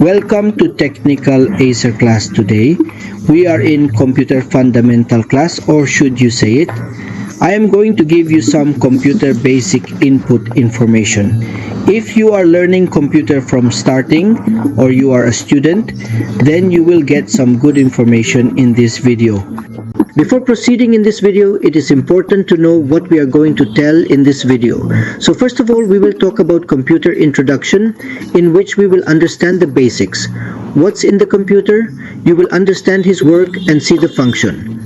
Welcome to Technical Acer class today. We are in Computer Fundamental class, or should you say it? I am going to give you some computer basic input information. If you are learning computer from starting, or you are a student, then you will get some good information in this video. Before proceeding in this video, it is important to know what we are going to tell in this video. So first of all, we will talk about computer introduction, in which we will understand the basics. What's in the computer? You will understand his work and see the function.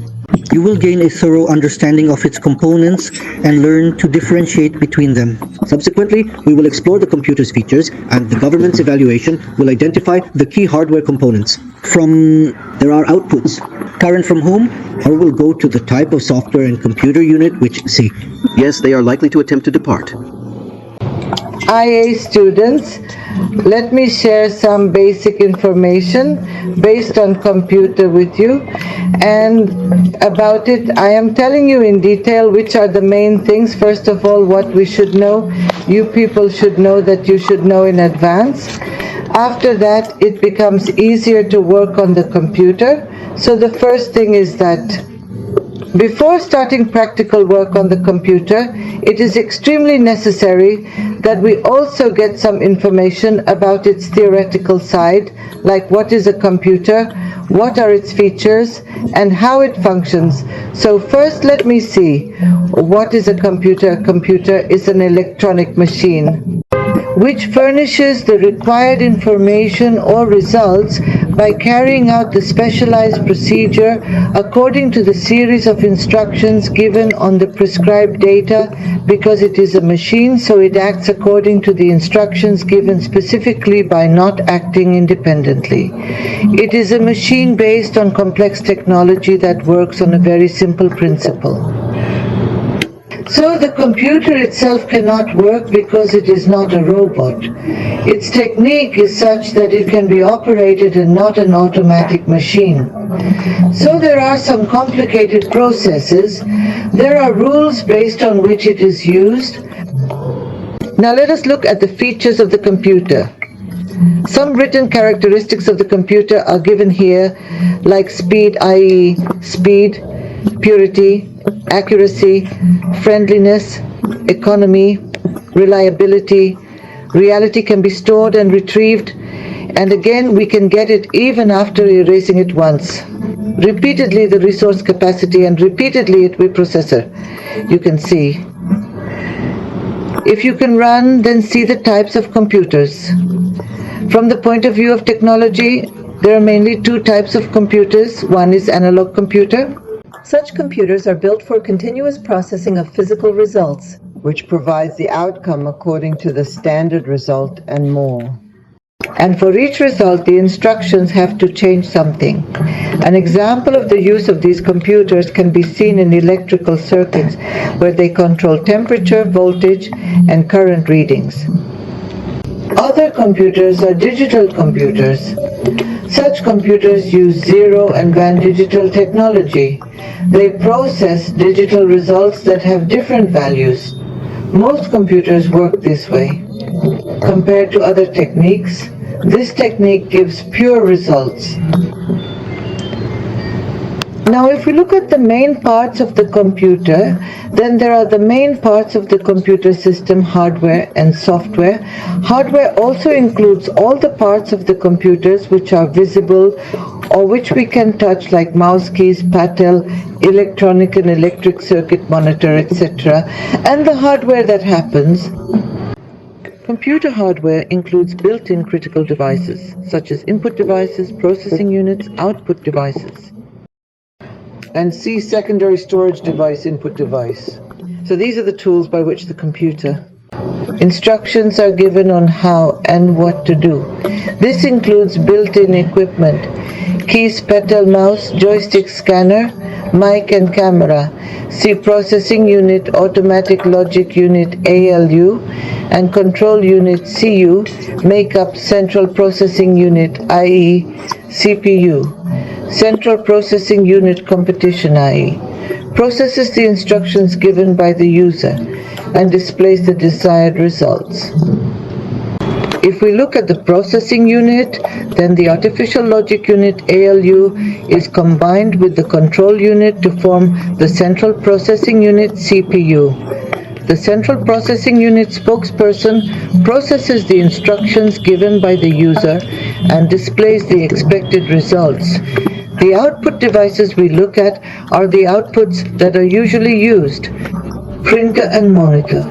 You will gain a thorough understanding of its components and learn to differentiate between them. Subsequently, we will explore the computer's features, and the government's evaluation will identify the key hardware components. There are outputs. Current from whom? Or we'll go to the type of software and computer unit which see. Yes, they are likely to attempt to depart. IA students, let me share some basic information based on computer with you, and about it I am telling you in detail which are the main things. First of all, what we should know, you people should know that you should know in advance. After that, it becomes easier to work on the computer. So the first thing is that before starting practical work on the computer, it is extremely necessary that we also get some information about its theoretical side, like what is a computer, what are its features, and how it functions. So first let me see, what is a computer? A computer is an electronic machine which furnishes the required information or results by carrying out the specialized procedure according to the series of instructions given on the prescribed data. Because it is a machine, so it acts according to the instructions given specifically by not acting independently. It is a machine based on complex technology that works on a very simple principle. So the computer itself cannot work because it is not a robot. Its technique is such that it can be operated and not an automatic machine. So there are some complicated processes. There are rules based on which it is used. Now let us look at the features of the computer. Some written characteristics of the computer are given here, like speed, i.e. speed, purity, accuracy, friendliness, economy, reliability. Reality can be stored and retrieved, and again we can get it even after erasing it once. Repeatedly the resource capacity, and repeatedly it will processor. You can see. If you can run, then see the types of computers. From the point of view of technology, there are mainly two types of computers. One is analog computer. Such computers are built for continuous processing of physical results, which provides the outcome according to the standard result and more. And for each result, the instructions have to change something. An example of the use of these computers can be seen in electrical circuits, where they control temperature, voltage, and current readings. Other computers are digital computers. Such computers use 0 and 1 digital technology. They process digital results that have different values. Most computers work this way. Compared to other techniques, this technique gives pure results. Now if we look at the main parts of the computer, then there are the main parts of the computer system, hardware and software. Hardware also includes all the parts of the computers which are visible or which we can touch, like mouse keys, paddle, electronic and electric circuit monitor, etc. And the hardware that happens. Computer hardware includes built-in critical devices, such as input devices, processing units, output devices. And see secondary storage device, input device. So these are the tools by which the computer. Instructions are given on how and what to do. This includes built-in equipment, keys, pedal, mouse, joystick, scanner, mic and camera. See processing unit, automatic logic unit, ALU, and control unit, CU, make up central processing unit, i.e. CPU. Central Processing Unit Competition, i.e. processes the instructions given by the user and displays the desired results. If we look at the processing unit, then the artificial logic unit ALU is combined with the control unit to form the central processing unit CPU. The central processing unit spokesperson processes the instructions given by the user and displays the expected results. The output devices we look at are the outputs that are usually used: printer and monitor.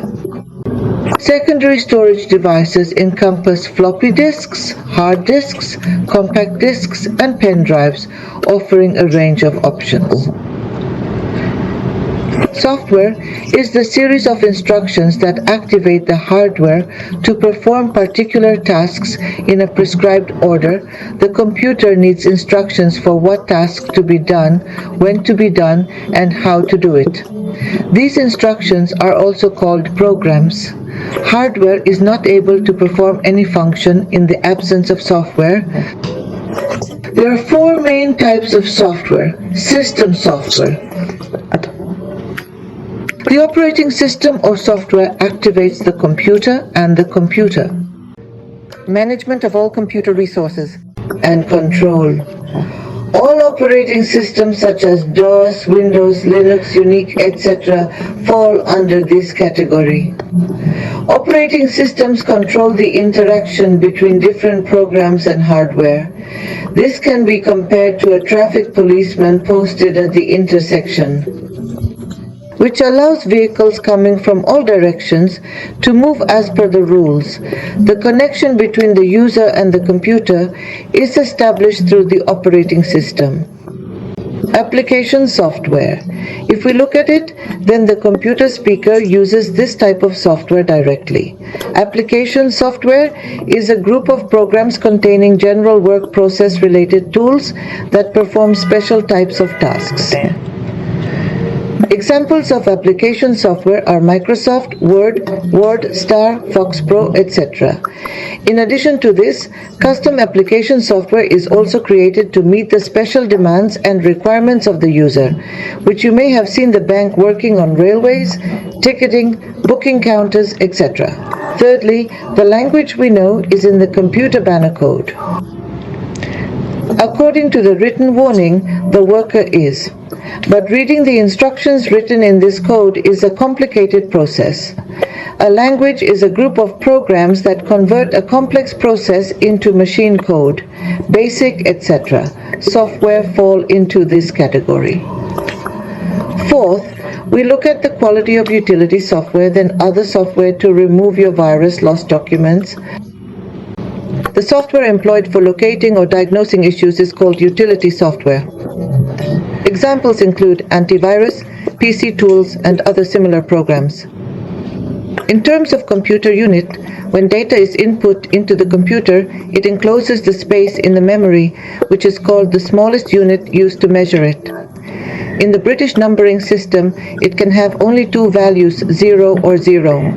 Secondary storage devices encompass floppy disks, hard disks, compact disks, and pen drives, offering a range of options. Software is the series of instructions that activate the hardware to perform particular tasks in a prescribed order. The computer needs instructions for what task to be done, when to be done, and how to do it. These instructions are also called programs. Hardware is not able to perform any function in the absence of software. There are four main types of software. System software. The operating system or software activates the computer and the computer. Management of all computer resources. And control. All operating systems such as DOS, Windows, Linux, Unix, etc. fall under this category. Operating systems control the interaction between different programs and hardware. This can be compared to a traffic policeman posted at the intersection, which allows vehicles coming from all directions to move as per the rules. The connection between the user and the computer is established through the operating system. Application software. If we look at it, then the computer speaker uses this type of software directly. Application software is a group of programs containing general work process related tools that perform special types of tasks. Examples of application software are Microsoft Word, WordStar, FoxPro, etc. In addition to this, custom application software is also created to meet the special demands and requirements of the user, which you may have seen the bank working on railways, ticketing, booking counters, etc. Thirdly, the language we know is in the computer banner code. According to the written warning, the worker is. But reading the instructions written in this code is a complicated process. A language is a group of programs that convert a complex process into machine code. BASIC, etc. Software fall into this category. Fourth, we look at the quality of utility software than other software to remove your virus, lost documents. The software employed for locating or diagnosing issues is called utility software. Examples include antivirus, PC tools, and other similar programs. In terms of computer unit, when data is input into the computer, it encloses the space in the memory, which is called the smallest unit used to measure it. In the British numbering system, it can have only two values, 0 or 0.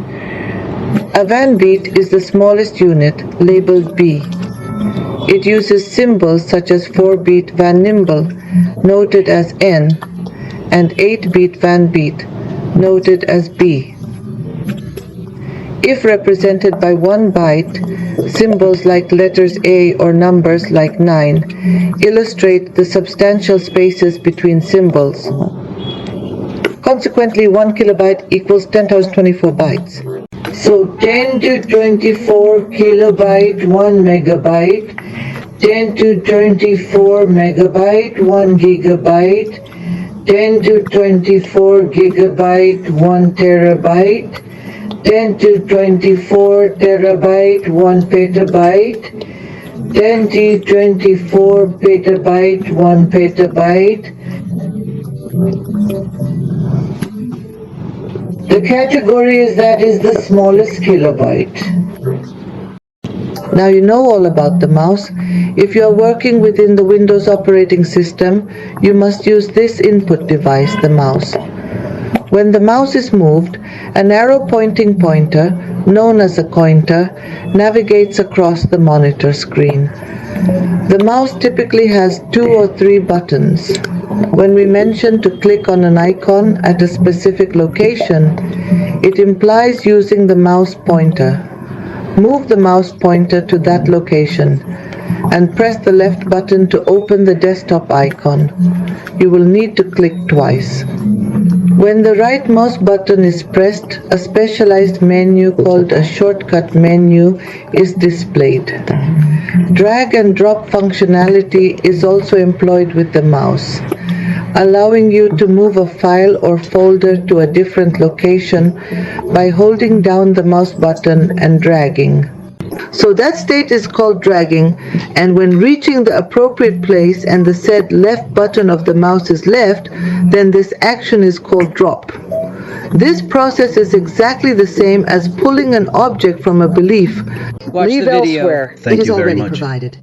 A van beat is the smallest unit, labeled B. It uses symbols such as 4-beat van nimble, noted as N, and 8-beat van beat, noted as B. If represented by 1 byte, symbols like letters A or numbers like 9 illustrate the substantial spaces between symbols. Consequently, 1 kilobyte equals 10,024 bytes. So 10 to 24 kilobyte, 1 megabyte, 10 to 24 megabyte, 1 gigabyte, 10 to 24 gigabyte, 1 terabyte, 10 to 24 terabyte, 1 petabyte, 10 to 24 petabyte, 1 petabyte. The category is the smallest kilobyte. Now you know all about the mouse. If you are working within the Windows operating system, you must use this input device, the mouse. When the mouse is moved, an arrow pointing pointer, known as a pointer, navigates across the monitor screen. The mouse typically has 2 or 3 buttons. When we mention to click on an icon at a specific location, it implies using the mouse pointer. Move the mouse pointer to that location and press the left button to open the desktop icon. You will need to click twice. When the right mouse button is pressed, a specialized menu called a shortcut menu is displayed. Drag and drop functionality is also employed with the mouse, allowing you to move a file or folder to a different location by holding down the mouse button and dragging. So that state is called dragging, and when reaching the appropriate place and the said left button of the mouse is left, then this action is called drop. This process is exactly the same as pulling an object from a belief. Watch Leave the video. elsewhere. Thank It is you very already much. provided.